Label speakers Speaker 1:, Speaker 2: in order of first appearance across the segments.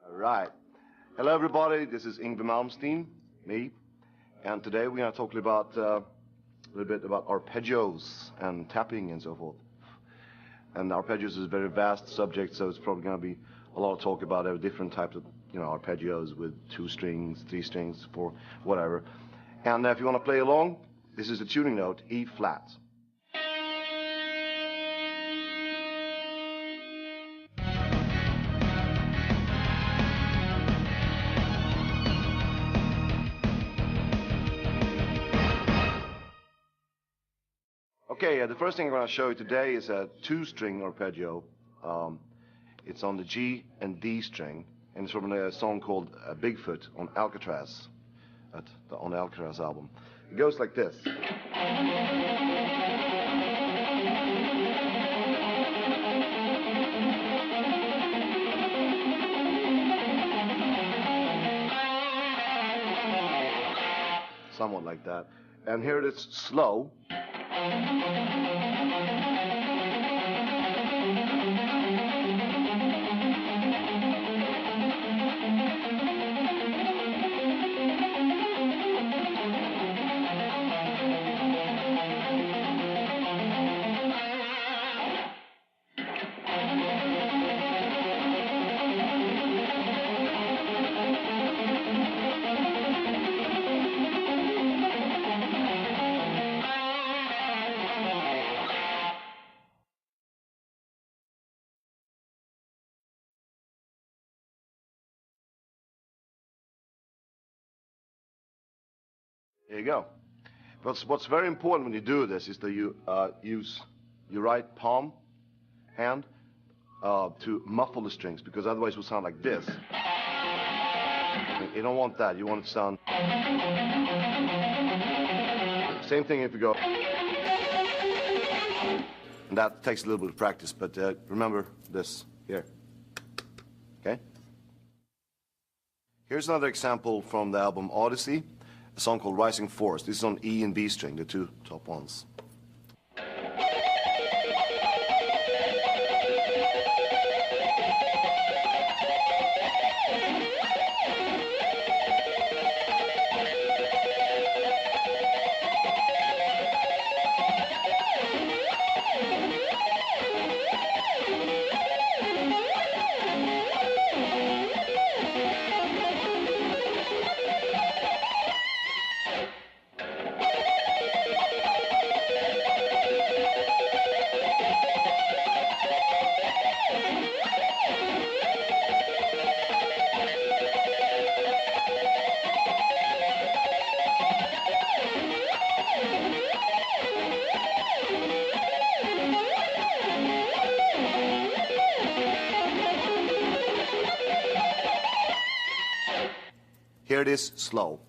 Speaker 1: All right. Hello, everybody. This is Yngwie Malmstem, me. And today we're going to talk about a little bit about arpeggios and tapping and so forth. And arpeggios is a very vast subject, so it's probably going to be a lot of talk about different types of, arpeggios with 2 strings, 3 strings, 4, whatever. And if you want to play along, this is the tuning note, E flat. Okay, the first thing I'm going to show you today is a 2-string arpeggio. It's on the G and D string, and it's from a song called Bigfoot on Alcatraz, on the Alcatraz album. It goes like this. Somewhat like that. And here it is slow. There you go. But what's very important when you do this is that you use your right palm hand to muffle the strings, because otherwise it will sound like this. You don't want that. You want it to sound... Same thing if you go... And that takes a little bit of practice, but remember this here. Okay? Here's another example from the album Odyssey. A song called Rising Force. This is on E and B string, the 2 top ones. Here it is, slow.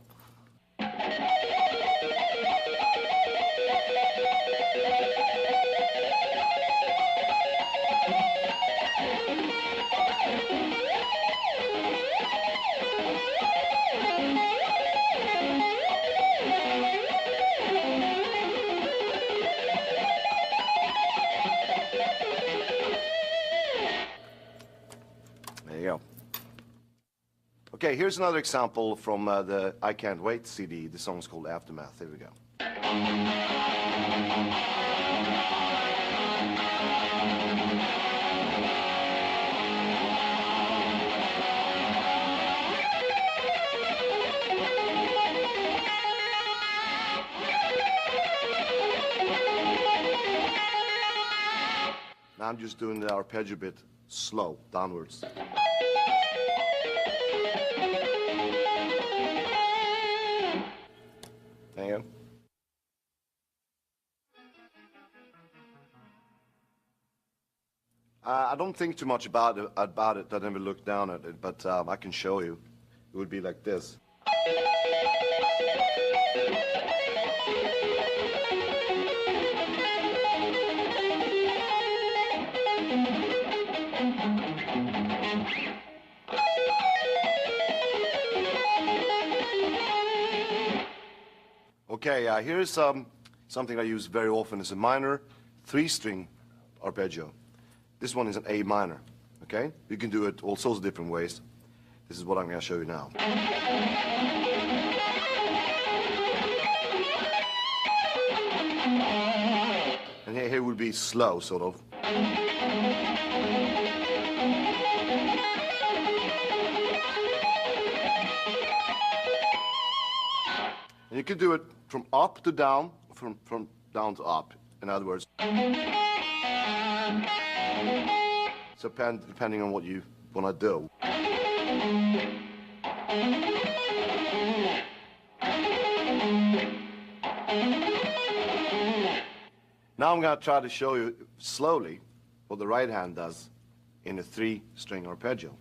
Speaker 1: There you go. Okay, here's another example from the I Can't Wait CD. The song's called Aftermath. Here we go. Now I'm just doing the arpeggio bit slow, downwards. There you go. I don't think too much about it. I never looked down at it, but I can show you. It would be like this. Okay, here's something I use very often. It's a minor 3-string arpeggio. This one is an A minor. Okay? You can do it all sorts of different ways. This is what I'm going to show you now. And here would be slow, sort of. And you can do it from up to down, from down to up, in other words. So depending on what you want to do. Now I'm going to try to show you slowly what the right hand does in a 3-string arpeggio.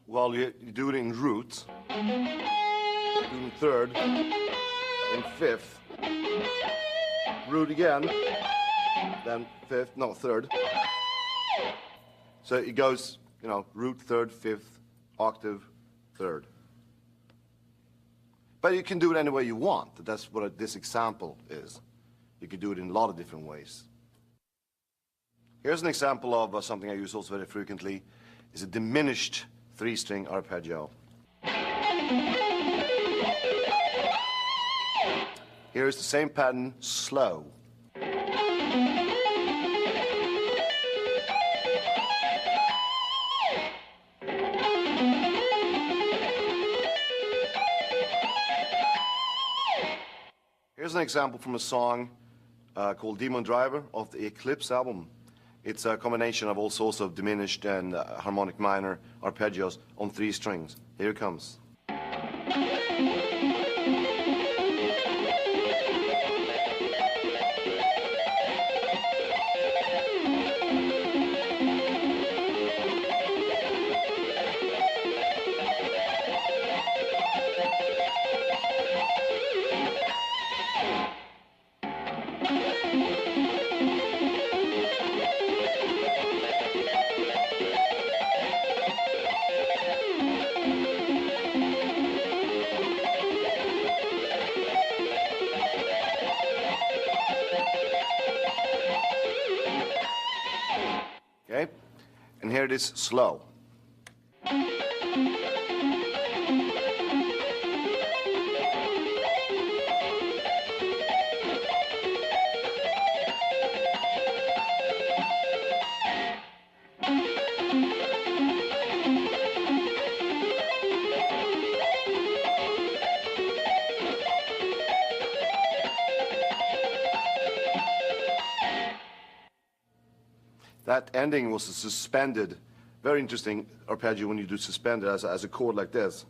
Speaker 1: Well, you do it in roots, do it in third, in fifth, root again, then fifth, no, third. So it goes, you know, root, third, fifth, octave, third. But you can do it any way you want. That's what this example is. You can do it in a lot of different ways. Here's an example of something I use also very frequently. It's a diminished 3-string arpeggio. Here's the same pattern, slow. Here's an example from a song called Demon Driver of the Eclipse album. It's a combination of all sorts of diminished and harmonic minor arpeggios on 3 strings. Here it comes. Okay, and here it is slow. That ending was a suspended, very interesting arpeggio when you do suspended as a chord like this.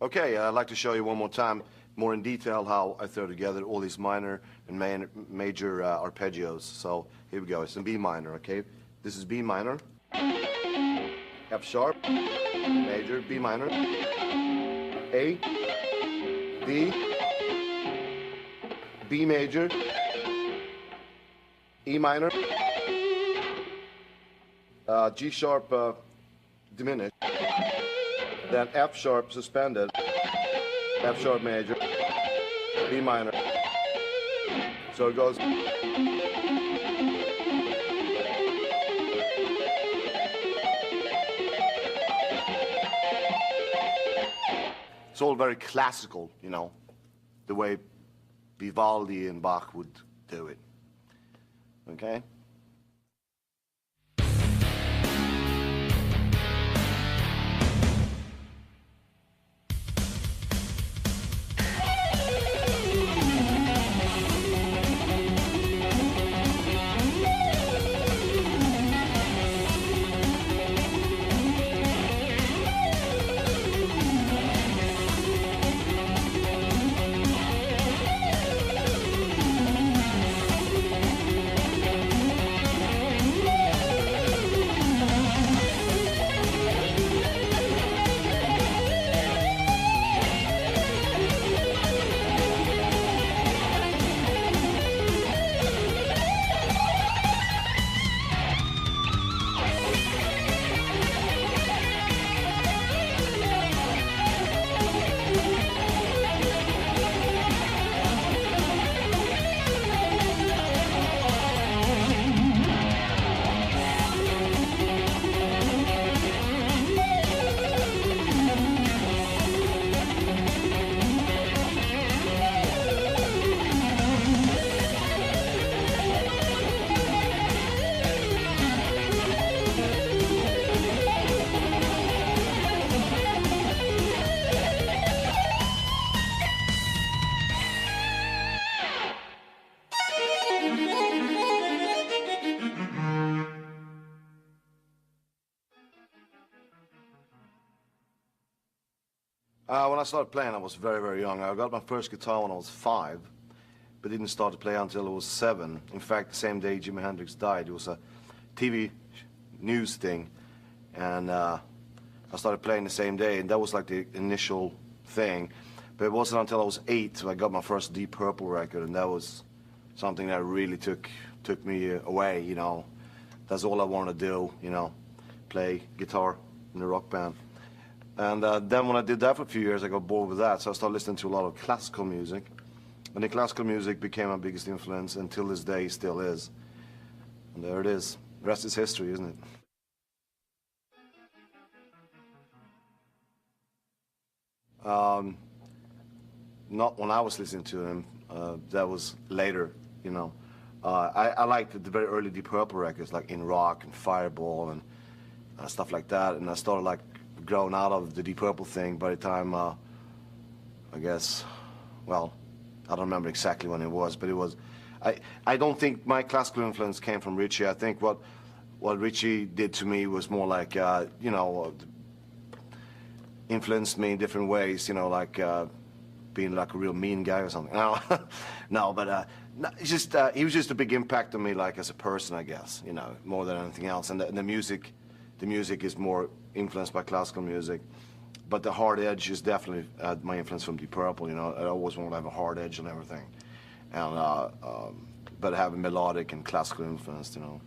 Speaker 1: Okay, I'd like to show you one more time, more in detail, how I throw together all these minor and major arpeggios. So here we go. It's in B minor, okay? This is B minor, F sharp, major, B minor, A, D, B major, E minor, G sharp diminished, then F sharp suspended, F sharp major, B minor. So it goes. It's all very classical, you know, the way Vivaldi and Bach would do it. Okay? When I started playing, I was very, very young. I got my first guitar when I was 5, but didn't start to play until I was 7. In fact, the same day Jimi Hendrix died, it was a TV news thing, and I started playing the same day, and that was like the initial thing. But it wasn't until I was 8 I got my first Deep Purple record, and that was something that really took me away, you know. That's all I wanted to do, you know, play guitar in a rock band. And then when I did that for a few years, I got bored with that, so I started listening to a lot of classical music. And the classical music became my biggest influence, and till this day still is. And there it is. The rest is history, isn't it? Not when I was listening to him. That was later, you know. I liked the very early Deep Purple records, like In Rock and Fireball and stuff like that. And I started like growing out of the Deep Purple thing by the time, I guess, well, I don't remember exactly when it was, but it was. I don't think my classical influence came from Ritchie. I think what Ritchie did to me was more like, you know, influenced me in different ways, you know, like being like a real mean guy or something. No, no, but no, it's just he was just a big impact on me, like as a person, I guess, you know, more than anything else. And the music is more influenced by classical music, but the hard edge is definitely my influence from Deep Purple. You know, I always want to have a hard edge and everything, and but having melodic and classical influence, you know.